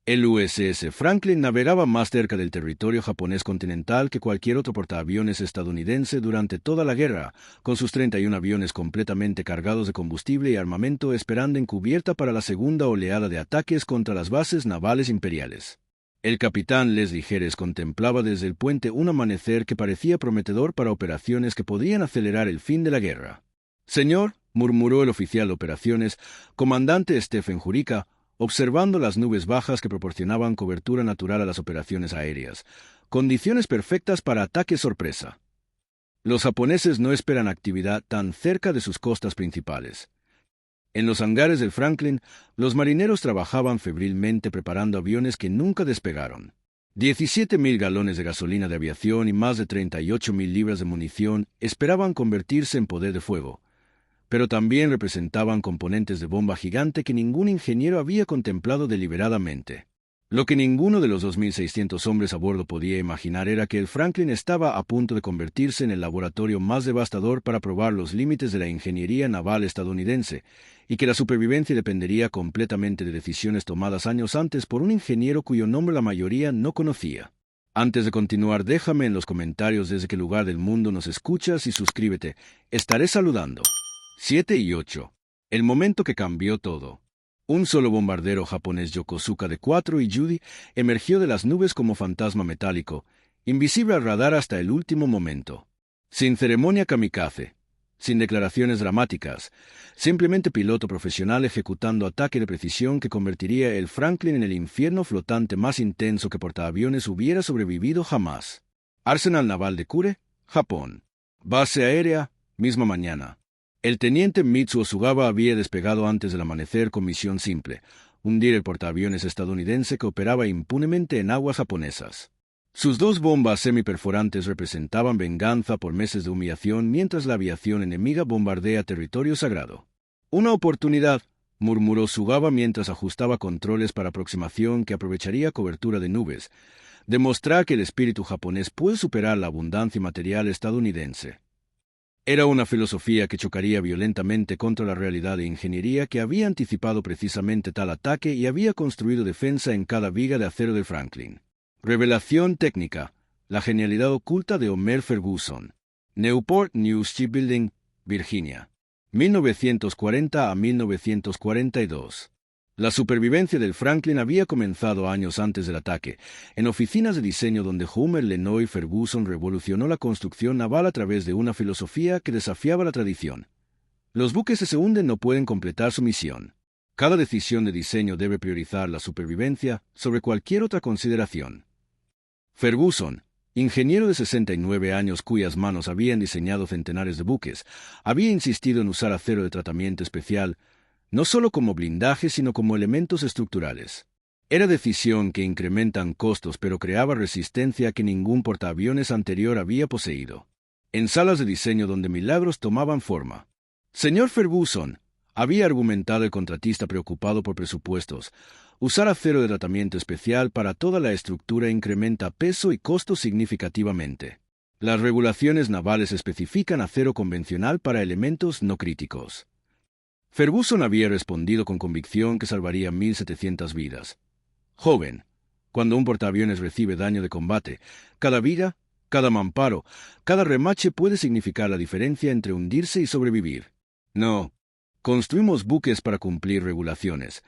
El USS Franklin navegaba más cerca del territorio japonés continental que cualquier otro portaaviones estadounidense durante toda la guerra, con sus 31 aviones completamente cargados de combustible y armamento esperando en cubierta para la segunda oleada de ataques contra las bases navales imperiales. El capitán Leslie Jerez contemplaba desde el puente un amanecer que parecía prometedor para operaciones que podrían acelerar el fin de la guerra. «Señor», murmuró el oficial de operaciones, comandante Stephen Jurica, observando las nubes bajas que proporcionaban cobertura natural a las operaciones aéreas, condiciones perfectas para ataques sorpresa. Los japoneses no esperan actividad tan cerca de sus costas principales. En los hangares del Franklin, los marineros trabajaban febrilmente preparando aviones que nunca despegaron. 17.000 galones de gasolina de aviación y más de 38.000 libras de munición esperaban convertirse en poder de fuego, pero también representaban componentes de bomba gigante que ningún ingeniero había contemplado deliberadamente. Lo que ninguno de los 2.600 hombres a bordo podía imaginar era que el Franklin estaba a punto de convertirse en el laboratorio más devastador para probar los límites de la ingeniería naval estadounidense, y que la supervivencia dependería completamente de decisiones tomadas años antes por un ingeniero cuyo nombre la mayoría no conocía. Antes de continuar, déjame en los comentarios desde qué lugar del mundo nos escuchas y suscríbete. Estaré saludando. 7 y 8. El momento que cambió todo. Un solo bombardero japonés Yokosuka de 4 y Judy emergió de las nubes como fantasma metálico, invisible al radar hasta el último momento. Sin ceremonia kamikaze, sin declaraciones dramáticas, simplemente piloto profesional ejecutando ataque de precisión que convertiría el Franklin en el infierno flotante más intenso que portaaviones hubiera sobrevivido jamás. Arsenal Naval de Kure, Japón. Base aérea, misma mañana. El teniente Mitsuo Sugawa había despegado antes del amanecer con misión simple: hundir el portaaviones estadounidense que operaba impunemente en aguas japonesas. Sus 2 bombas semiperforantes representaban venganza por meses de humillación mientras la aviación enemiga bombardea territorio sagrado. «Una oportunidad», murmuró Sugawa mientras ajustaba controles para aproximación que aprovecharía cobertura de nubes, «demostrar que el espíritu japonés puede superar la abundancia material estadounidense». Era una filosofía que chocaría violentamente contra la realidad de ingeniería que había anticipado precisamente tal ataque y había construido defensa en cada viga de acero del Franklin. Revelación técnica: la genialidad oculta de Homer Ferguson. Newport News Shipbuilding, Virginia. 1940 a 1942. La supervivencia del Franklin había comenzado años antes del ataque, en oficinas de diseño donde Homer Lenoy Ferguson revolucionó la construcción naval a través de una filosofía que desafiaba la tradición. Los buques que se hunden no pueden completar su misión. Cada decisión de diseño debe priorizar la supervivencia sobre cualquier otra consideración. Ferguson, ingeniero de 69 años cuyas manos habían diseñado centenares de buques, había insistido en usar acero de tratamiento especial, no solo como blindaje sino como elementos estructurales. Era decisión que incrementan costos pero creaba resistencia que ningún portaaviones anterior había poseído. En salas de diseño donde milagros tomaban forma. «Señor Ferguson», había argumentado el contratista preocupado por presupuestos, usar acero de tratamiento especial para toda la estructura incrementa peso y costo significativamente. Las regulaciones navales especifican acero convencional para elementos no críticos. Ferguson había respondido con convicción que salvaría 1.700 vidas. «Joven, cuando un portaaviones recibe daño de combate, cada vida, cada mamparo, cada remache puede significar la diferencia entre hundirse y sobrevivir. No. Construimos buques para cumplir regulaciones.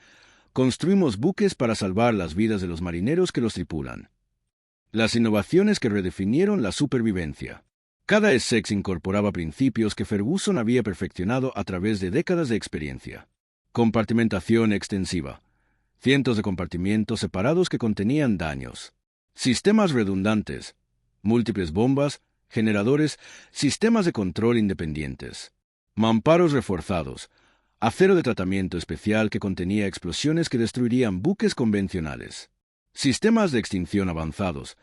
Construimos buques para salvar las vidas de los marineros que los tripulan». Las innovaciones que redefinieron la supervivencia. Cada Essex incorporaba principios que Ferguson había perfeccionado a través de décadas de experiencia. Compartimentación extensiva. Cientos de compartimientos separados que contenían daños. Sistemas redundantes. Múltiples bombas, generadores, sistemas de control independientes. Mamparos reforzados. Acero de tratamiento especial que contenía explosiones que destruirían buques convencionales. Sistemas de extinción avanzados.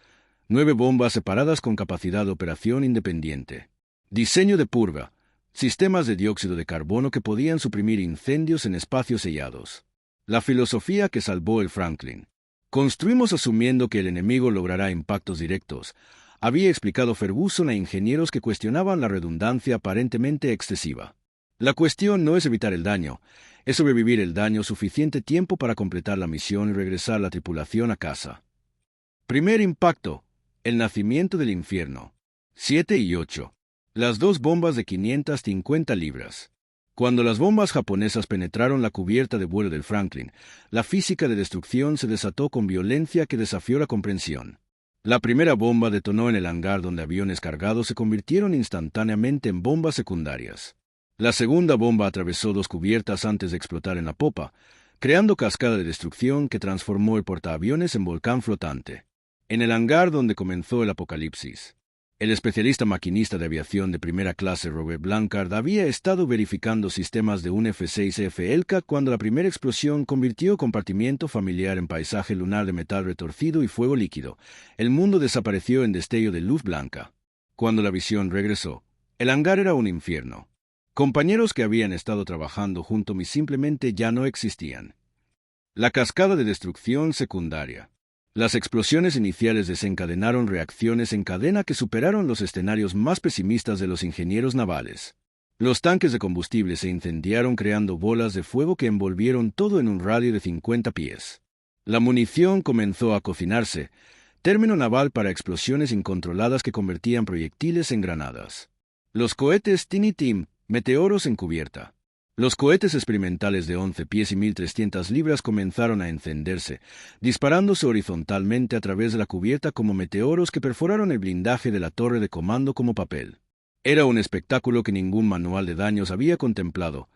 9 bombas separadas con capacidad de operación independiente. Diseño de purga. Sistemas de dióxido de carbono que podían suprimir incendios en espacios sellados. La filosofía que salvó el Franklin. Construimos asumiendo que el enemigo logrará impactos directos, había explicado Ferguson a ingenieros que cuestionaban la redundancia aparentemente excesiva. La cuestión no es evitar el daño, es sobrevivir el daño suficiente tiempo para completar la misión y regresar la tripulación a casa. Primer impacto. El nacimiento del infierno. 7 y 8. Las dos bombas de 550 libras. Cuando las bombas japonesas penetraron la cubierta de vuelo del Franklin, la física de destrucción se desató con violencia que desafió la comprensión. La primera bomba detonó en el hangar donde aviones cargados se convirtieron instantáneamente en bombas secundarias. La segunda bomba atravesó dos cubiertas antes de explotar en la popa, creando cascada de destrucción que transformó el portaaviones en volcán flotante. En el hangar donde comenzó el apocalipsis, el especialista maquinista de aviación de primera clase Robert Blanchard había estado verificando sistemas de un F-6F Elka cuando la primera explosión convirtió compartimiento familiar en paisaje lunar de metal retorcido y fuego líquido. El mundo desapareció en destello de luz blanca. Cuando la visión regresó, el hangar era un infierno. Compañeros que habían estado trabajando junto a mí simplemente ya no existían. La cascada de destrucción secundaria. Las explosiones iniciales desencadenaron reacciones en cadena que superaron los escenarios más pesimistas de los ingenieros navales. Los tanques de combustible se incendiaron creando bolas de fuego que envolvieron todo en un radio de 50 pies. La munición comenzó a cocinarse, término naval para explosiones incontroladas que convertían proyectiles en granadas. Los cohetes Tiny Tim, meteoros en cubierta. Los cohetes experimentales de 11 pies y 1.300 libras comenzaron a encenderse, disparándose horizontalmente a través de la cubierta como meteoros que perforaron el blindaje de la torre de comando como papel. Era un espectáculo que ningún manual de daños había contemplado.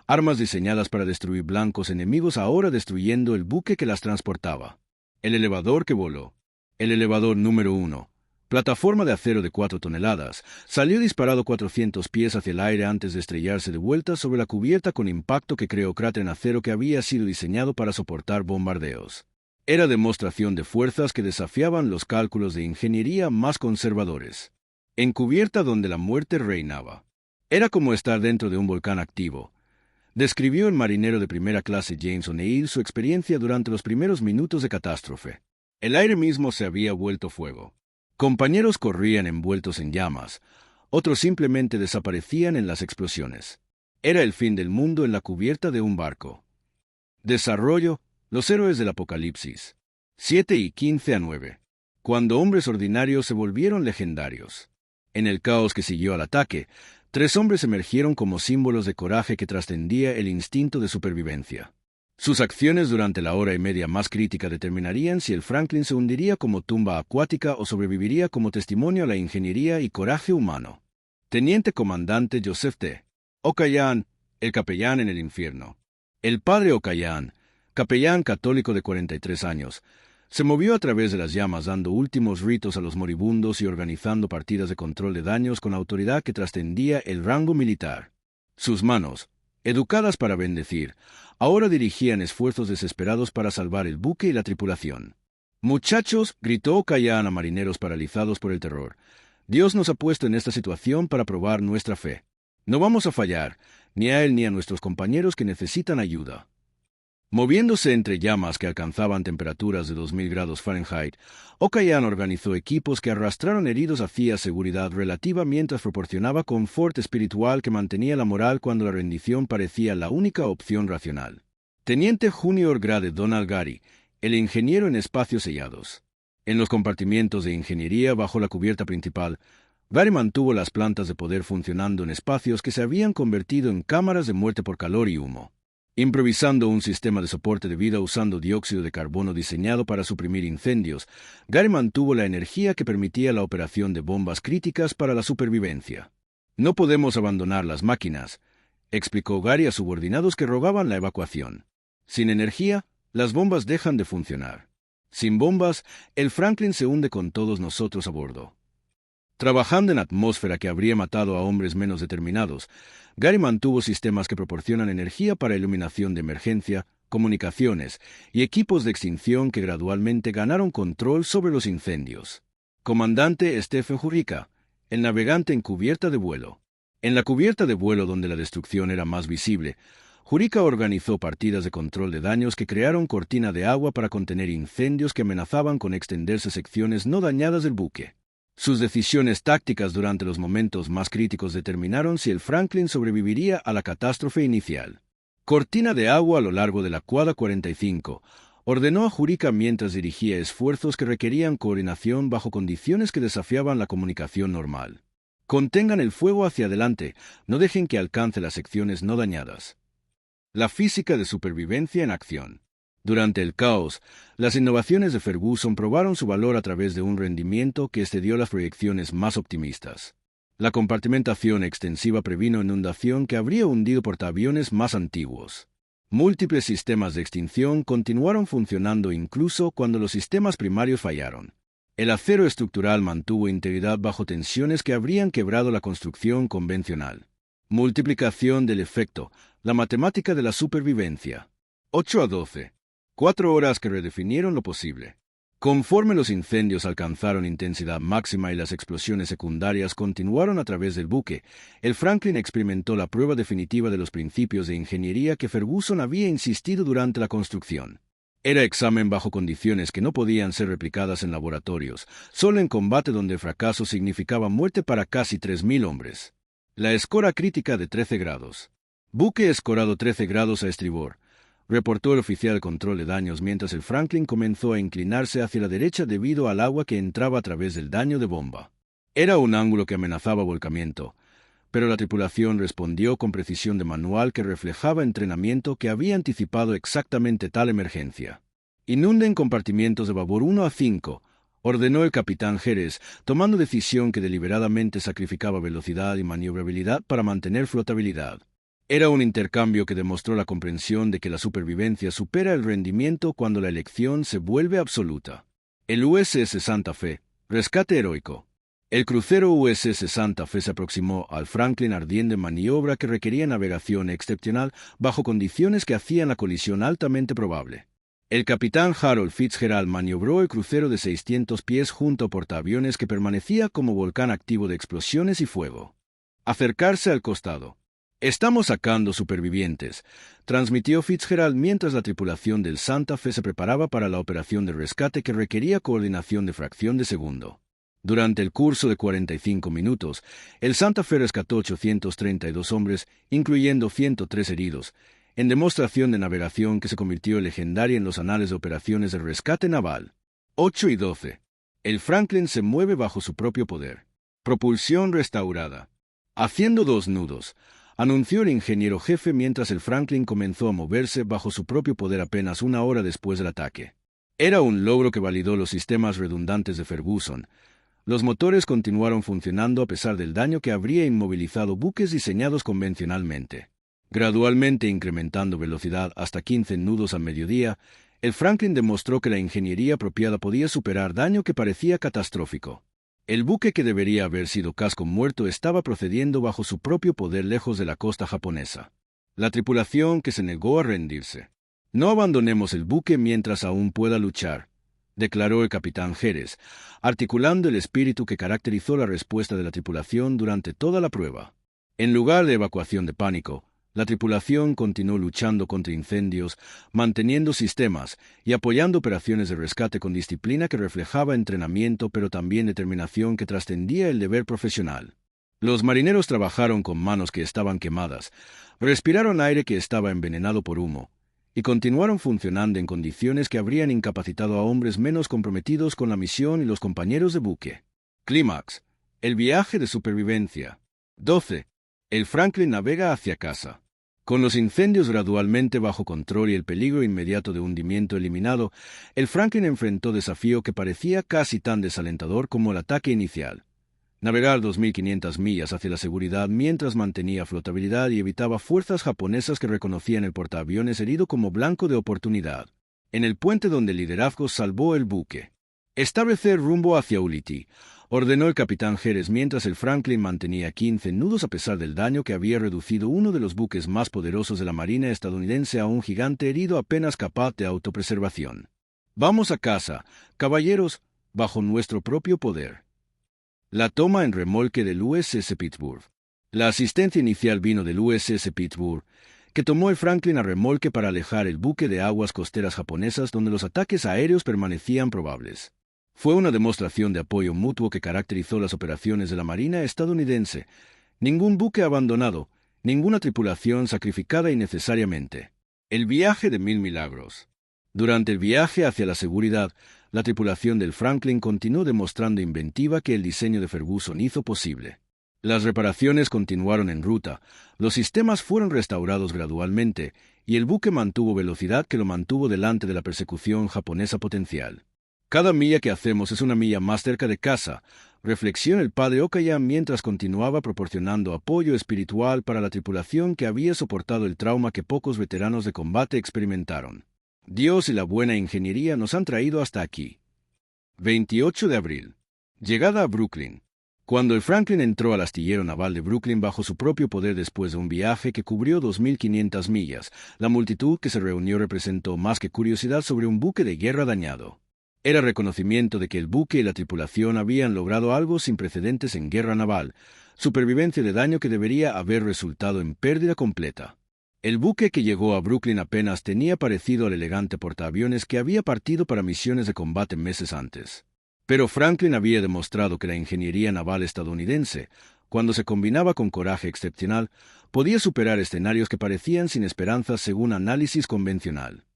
Armas diseñadas para destruir blancos enemigos ahora destruyendo el buque que las transportaba. El elevador que voló. El elevador número 1. Plataforma de acero de 4 toneladas, salió disparado 400 pies hacia el aire antes de estrellarse de vuelta sobre la cubierta con impacto que creó cráter en acero que había sido diseñado para soportar bombardeos. Era demostración de fuerzas que desafiaban los cálculos de ingeniería más conservadores. En cubierta donde la muerte reinaba. Era como estar dentro de un volcán activo. Describió el marinero de primera clase James O'Neill su experiencia durante los primeros minutos de catástrofe. El aire mismo se había vuelto fuego. Compañeros corrían envueltos en llamas, otros simplemente desaparecían en las explosiones. Era el fin del mundo en la cubierta de un barco. Desarrollo, los héroes del apocalipsis. 7 y 15 a 9. Cuando hombres ordinarios se volvieron legendarios. En el caos que siguió al ataque, 3 hombres emergieron como símbolos de coraje que trascendía el instinto de supervivencia. Sus acciones durante la hora y media más crítica determinarían si el Franklin se hundiría como tumba acuática o sobreviviría como testimonio a la ingeniería y coraje humano. Teniente Comandante Joseph T. O'Callahan, el capellán en el infierno. El padre O'Callahan, capellán católico de 43 años, se movió a través de las llamas dando últimos ritos a los moribundos y organizando partidas de control de daños con autoridad que trascendía el rango militar. Sus manos, educadas para bendecir, ahora dirigían esfuerzos desesperados para salvar el buque y la tripulación. «Muchachos», gritó O'Callahan a marineros paralizados por el terror, «Dios nos ha puesto en esta situación para probar nuestra fe. No vamos a fallar, ni a él ni a nuestros compañeros que necesitan ayuda». Moviéndose entre llamas que alcanzaban temperaturas de 2000 grados Fahrenheit, O'Callahan organizó equipos que arrastraron heridos hacia seguridad relativa mientras proporcionaba confort espiritual que mantenía la moral cuando la rendición parecía la única opción racional. Teniente Junior Grade Donald Gary, el ingeniero en espacios sellados. En los compartimientos de ingeniería bajo la cubierta principal, Gary mantuvo las plantas de poder funcionando en espacios que se habían convertido en cámaras de muerte por calor y humo. Improvisando un sistema de soporte de vida usando dióxido de carbono diseñado para suprimir incendios, Gary mantuvo la energía que permitía la operación de bombas críticas para la supervivencia. «No podemos abandonar las máquinas», explicó Gary a subordinados que rogaban la evacuación. «Sin energía, las bombas dejan de funcionar. Sin bombas, el Franklin se hunde con todos nosotros a bordo». Trabajando en atmósfera que habría matado a hombres menos determinados, Gary mantuvo sistemas que proporcionan energía para iluminación de emergencia, comunicaciones y equipos de extinción que gradualmente ganaron control sobre los incendios. Comandante Stephen Jurica, el navegante en cubierta de vuelo. En la cubierta de vuelo donde la destrucción era más visible, Jurica organizó partidas de control de daños que crearon cortina de agua para contener incendios que amenazaban con extenderse secciones no dañadas del buque. Sus decisiones tácticas durante los momentos más críticos determinaron si el Franklin sobreviviría a la catástrofe inicial. Cortina de agua a lo largo de la cuadra 45. Ordenó a Jurica mientras dirigía esfuerzos que requerían coordinación bajo condiciones que desafiaban la comunicación normal. Contengan el fuego hacia adelante, no dejen que alcance las secciones no dañadas. La física de supervivencia en acción. Durante el caos, las innovaciones de Ferguson probaron su valor a través de un rendimiento que excedió las proyecciones más optimistas. La compartimentación extensiva previno inundación que habría hundido portaaviones más antiguos. Múltiples sistemas de extinción continuaron funcionando incluso cuando los sistemas primarios fallaron. El acero estructural mantuvo integridad bajo tensiones que habrían quebrado la construcción convencional. Multiplicación del efecto, la matemática de la supervivencia. 8 a 12. 4 horas que redefinieron lo posible. Conforme los incendios alcanzaron intensidad máxima y las explosiones secundarias continuaron a través del buque, el Franklin experimentó la prueba definitiva de los principios de ingeniería que Ferguson había insistido durante la construcción. Era examen bajo condiciones que no podían ser replicadas en laboratorios, solo en combate donde el fracaso significaba muerte para casi 3.000 hombres. La escora crítica de 13 grados. Buque escorado 13 grados a estribor, reportó el oficial de control de daños mientras el Franklin comenzó a inclinarse hacia la derecha debido al agua que entraba a través del daño de bomba. Era un ángulo que amenazaba volcamiento, pero la tripulación respondió con precisión de manual que reflejaba entrenamiento que había anticipado exactamente tal emergencia. Inunden compartimientos de babor 1 a 5, ordenó el capitán Jerez, tomando decisión que deliberadamente sacrificaba velocidad y maniobrabilidad para mantener flotabilidad. Era un intercambio que demostró la comprensión de que la supervivencia supera el rendimiento cuando la elección se vuelve absoluta. El USS Santa Fe, rescate heroico. El crucero USS Santa Fe se aproximó al Franklin ardiendo en maniobra que requería navegación excepcional bajo condiciones que hacían la colisión altamente probable. El capitán Harold Fitzgerald maniobró el crucero de 600 pies junto a portaaviones que permanecía como volcán activo de explosiones y fuego. Acercarse al costado. «Estamos sacando supervivientes», transmitió Fitzgerald mientras la tripulación del Santa Fe se preparaba para la operación de rescate que requería coordinación de fracción de segundo. Durante el curso de 45 minutos, el Santa Fe rescató 832 hombres, incluyendo 103 heridos, en demostración de navegación que se convirtió legendaria en los anales de operaciones de rescate naval. 8 y 12. El Franklin se mueve bajo su propio poder. Propulsión restaurada. Haciendo 2 nudos, anunció el ingeniero jefe mientras el Franklin comenzó a moverse bajo su propio poder apenas 1 hora después del ataque. Era un logro que validó los sistemas redundantes de Ferguson. Los motores continuaron funcionando a pesar del daño que habría inmovilizado buques diseñados convencionalmente. Gradualmente incrementando velocidad hasta 15 nudos al mediodía, el Franklin demostró que la ingeniería apropiada podía superar daño que parecía catastrófico. El buque que debería haber sido casco muerto estaba procediendo bajo su propio poder lejos de la costa japonesa. La tripulación que se negó a rendirse. «No abandonemos el buque mientras aún pueda luchar», declaró el capitán Jerez, articulando el espíritu que caracterizó la respuesta de la tripulación durante toda la prueba. En lugar de evacuación de pánico, la tripulación continuó luchando contra incendios, manteniendo sistemas y apoyando operaciones de rescate con disciplina que reflejaba entrenamiento pero también determinación que trascendía el deber profesional. Los marineros trabajaron con manos que estaban quemadas, respiraron aire que estaba envenenado por humo, y continuaron funcionando en condiciones que habrían incapacitado a hombres menos comprometidos con la misión y los compañeros de buque. Clímax. El viaje de supervivencia. 12. El Franklin navega hacia casa. Con los incendios gradualmente bajo control y el peligro inmediato de hundimiento eliminado, el Franklin enfrentó desafío que parecía casi tan desalentador como el ataque inicial. Navegar 2.500 millas hacia la seguridad mientras mantenía flotabilidad y evitaba fuerzas japonesas que reconocían el portaaviones herido como blanco de oportunidad. En el puente donde el liderazgo salvó el buque. Establecer rumbo hacia Ulithi, ordenó el capitán Jerez mientras el Franklin mantenía 15 nudos a pesar del daño que había reducido uno de los buques más poderosos de la Marina estadounidense a un gigante herido apenas capaz de autopreservación. «Vamos a casa, caballeros, bajo nuestro propio poder». La toma en remolque del USS Pittsburgh. La asistencia inicial vino del USS Pittsburgh, que tomó el Franklin a remolque para alejar el buque de aguas costeras japonesas donde los ataques aéreos permanecían probables. Fue una demostración de apoyo mutuo que caracterizó las operaciones de la Marina estadounidense. Ningún buque abandonado, ninguna tripulación sacrificada innecesariamente. El viaje de 1000 milagros. Durante el viaje hacia la seguridad, la tripulación del Franklin continuó demostrando inventiva que el diseño de Ferguson hizo posible. Las reparaciones continuaron en ruta, los sistemas fueron restaurados gradualmente, y el buque mantuvo velocidad que lo mantuvo delante de la persecución japonesa potencial. Cada milla que hacemos es una milla más cerca de casa, reflexiona el padre Okaya mientras continuaba proporcionando apoyo espiritual para la tripulación que había soportado el trauma que pocos veteranos de combate experimentaron. Dios y la buena ingeniería nos han traído hasta aquí. 28 de abril. Llegada a Brooklyn. Cuando el Franklin entró al astillero naval de Brooklyn bajo su propio poder después de un viaje que cubrió 2.500 millas, la multitud que se reunió representó más que curiosidad sobre un buque de guerra dañado. Era reconocimiento de que el buque y la tripulación habían logrado algo sin precedentes en guerra naval, supervivencia de daño que debería haber resultado en pérdida completa. El buque que llegó a Brooklyn apenas tenía parecido al elegante portaaviones que había partido para misiones de combate meses antes. Pero Franklin había demostrado que la ingeniería naval estadounidense, cuando se combinaba con coraje excepcional, podía superar escenarios que parecían sin esperanzas según análisis convencional.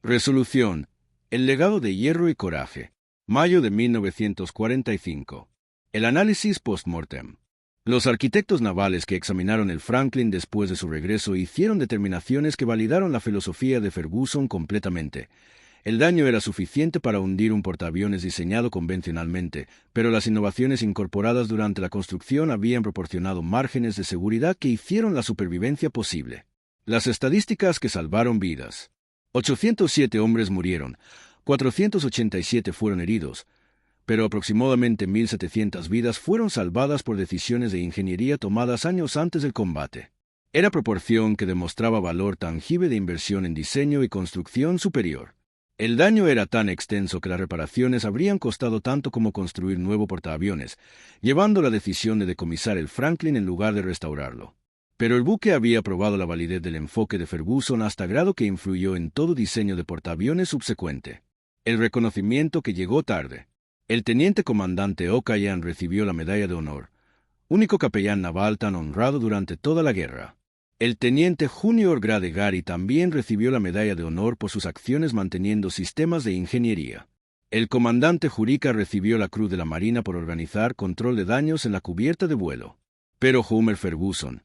Resolución. El legado de hierro y coraje. Mayo de 1945. El análisis post-mortem. Los arquitectos navales que examinaron el Franklin después de su regreso hicieron determinaciones que validaron la filosofía de Ferguson completamente. El daño era suficiente para hundir un portaaviones diseñado convencionalmente, pero las innovaciones incorporadas durante la construcción habían proporcionado márgenes de seguridad que hicieron la supervivencia posible. Las estadísticas que salvaron vidas. 807 hombres murieron, 487 fueron heridos, pero aproximadamente 1.700 vidas fueron salvadas por decisiones de ingeniería tomadas años antes del combate. Era proporción que demostraba valor tangible de inversión en diseño y construcción superior. El daño era tan extenso que las reparaciones habrían costado tanto como construir nuevo portaaviones, llevando la decisión de decomisar el Franklin en lugar de restaurarlo. Pero el buque había probado la validez del enfoque de Ferguson hasta grado que influyó en todo diseño de portaaviones subsecuente. El reconocimiento que llegó tarde. El teniente comandante O'Cayan recibió la Medalla de Honor, único capellán naval tan honrado durante toda la guerra. El teniente Junior Grade Gary también recibió la Medalla de Honor por sus acciones manteniendo sistemas de ingeniería. El comandante Jurica recibió la Cruz de la Marina por organizar control de daños en la cubierta de vuelo. Pero Homer Ferguson,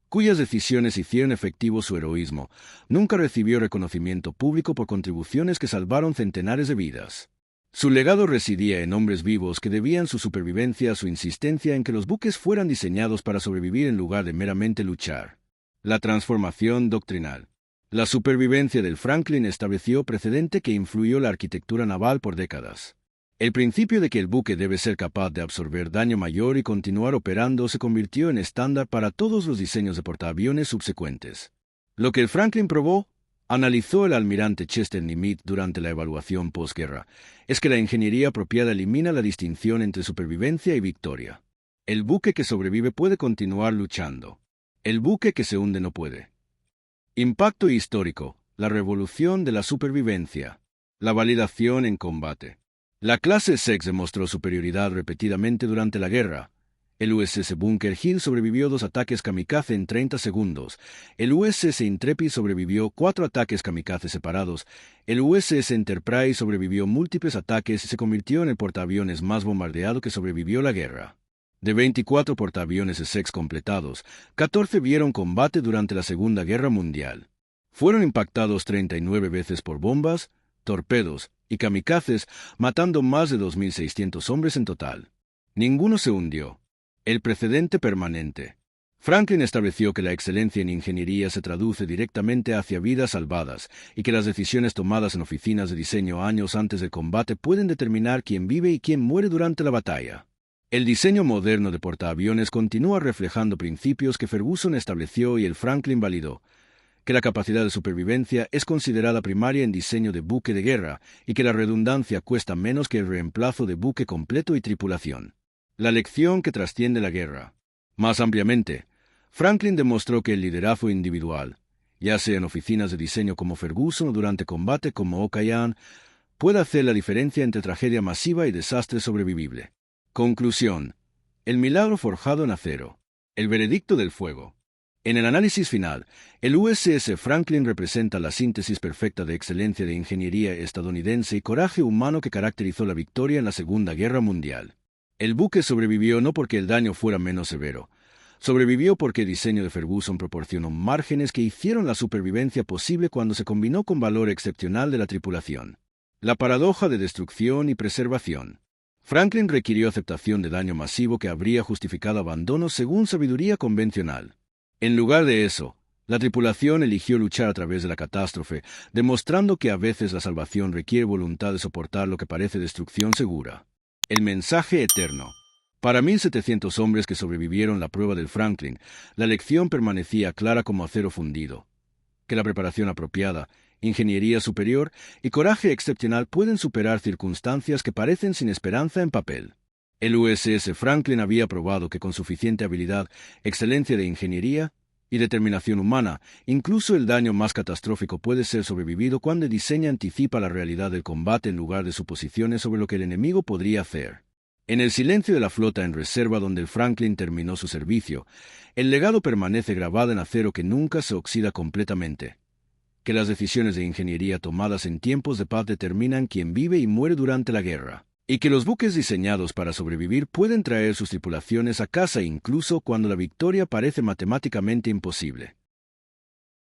cuyas decisiones hicieron efectivo su heroísmo, nunca recibió reconocimiento público por contribuciones que salvaron centenares de vidas. Su legado residía en hombres vivos que debían su supervivencia a su insistencia en que los buques fueran diseñados para sobrevivir en lugar de meramente luchar. La transformación doctrinal. La supervivencia del Franklin estableció precedente que influyó la arquitectura naval por décadas. El principio de que el buque debe ser capaz de absorber daño mayor y continuar operando se convirtió en estándar para todos los diseños de portaaviones subsecuentes. Lo que el Franklin probó, analizó el almirante Chester Nimitz durante la evaluación posguerra, es que la ingeniería apropiada elimina la distinción entre supervivencia y victoria. El buque que sobrevive puede continuar luchando. El buque que se hunde no puede. Impacto histórico. La revolución de la supervivencia. La validación en combate. La clase Essex demostró superioridad repetidamente durante la guerra. El USS Bunker Hill sobrevivió 2 ataques kamikaze en 30 segundos. El USS Intrepid sobrevivió 4 ataques kamikaze separados. El USS Enterprise sobrevivió múltiples ataques y se convirtió en el portaaviones más bombardeado que sobrevivió la guerra. De 24 portaaviones Essex completados, 14 vieron combate durante la Segunda Guerra Mundial. Fueron impactados 39 veces por bombas, torpedos y kamikazes, matando más de 2.600 hombres en total. Ninguno se hundió. El precedente permanente. Franklin estableció que la excelencia en ingeniería se traduce directamente hacia vidas salvadas y que las decisiones tomadas en oficinas de diseño años antes del combate pueden determinar quién vive y quién muere durante la batalla. El diseño moderno de portaaviones continúa reflejando principios que Ferguson estableció y el Franklin validó, que la capacidad de supervivencia es considerada primaria en diseño de buque de guerra y que la redundancia cuesta menos que el reemplazo de buque completo y tripulación. La lección que trasciende la guerra. Más ampliamente, Franklin demostró que el liderazgo individual, ya sea en oficinas de diseño como Ferguson o durante combate como O'Cayan, puede hacer la diferencia entre tragedia masiva y desastre sobrevivible. Conclusión. El milagro forjado en acero. El veredicto del fuego. En el análisis final, el USS Franklin representa la síntesis perfecta de excelencia de ingeniería estadounidense y coraje humano que caracterizó la victoria en la Segunda Guerra Mundial. El buque sobrevivió no porque el daño fuera menos severo. Sobrevivió porque el diseño de Ferguson proporcionó márgenes que hicieron la supervivencia posible cuando se combinó con valor excepcional de la tripulación. La paradoja de destrucción y preservación. Franklin requirió aceptación de daño masivo que habría justificado abandono según sabiduría convencional. En lugar de eso, la tripulación eligió luchar a través de la catástrofe, demostrando que a veces la salvación requiere voluntad de soportar lo que parece destrucción segura. El mensaje eterno. Para 1.700 hombres que sobrevivieron la prueba del Franklin, la lección permanecía clara como acero fundido. Que la preparación apropiada, ingeniería superior y coraje excepcional pueden superar circunstancias que parecen sin esperanza en papel. El USS Franklin había probado que con suficiente habilidad, excelencia de ingeniería y determinación humana, incluso el daño más catastrófico puede ser sobrevivido cuando el diseño anticipa la realidad del combate en lugar de suposiciones sobre lo que el enemigo podría hacer. En el silencio de la flota en reserva donde el Franklin terminó su servicio, el legado permanece grabado en acero que nunca se oxida completamente. Que las decisiones de ingeniería tomadas en tiempos de paz determinan quién vive y muere durante la guerra. Y que los buques diseñados para sobrevivir pueden traer sus tripulaciones a casa incluso cuando la victoria parece matemáticamente imposible.